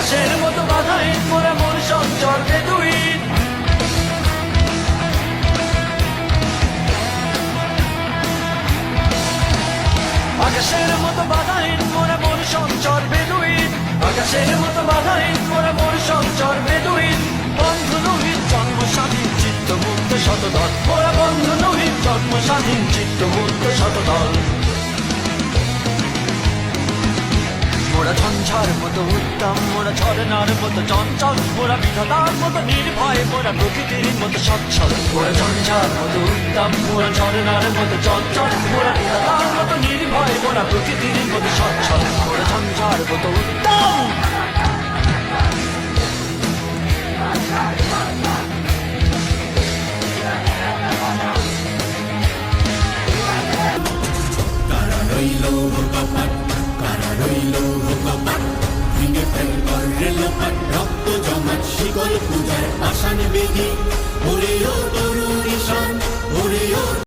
আকাশের মতো বাধাহীন মোরা মন সঞ্চর বেদুইন। আকাশের মতো বাধাহীন মোরা মন সঞ্চর বেদুইন। আকাশের মতো বাধাহীন মোরা মন সঞ্চর বেদুইন। বন্ধু নহিত জন্ম স্বাধীন চিত্ত মুক্ত শতদল, মোরা বন্ধু নহিত জন্ম স্বাধীন চিত্ত মুক্ত শতদল। মোরা ঝঞ্ঝার মতো উত্তম, মোরা ঝরনার মতো চঞ্চল, মোরা বিধাতার মতো নির্ভয়, মোরা প্রকৃতির মতো সচ্ছল। মোরা ঝঞ্ঝার মতো উত্তম, মোরা ঝরনার মতো চঞ্চল, মোরা বিধাতার মতো নির্ভয়, মোরা প্রকৃতির মতো সচ্ছল। মোরা ঝঞ্ঝার মতো উত্তম। কারা রইল কপাট, কারা রইল কপাট, ভেঙে ফেল কর রেলপাট, রক্ত জমাট শিকল পূজার পাষাণ বেদি।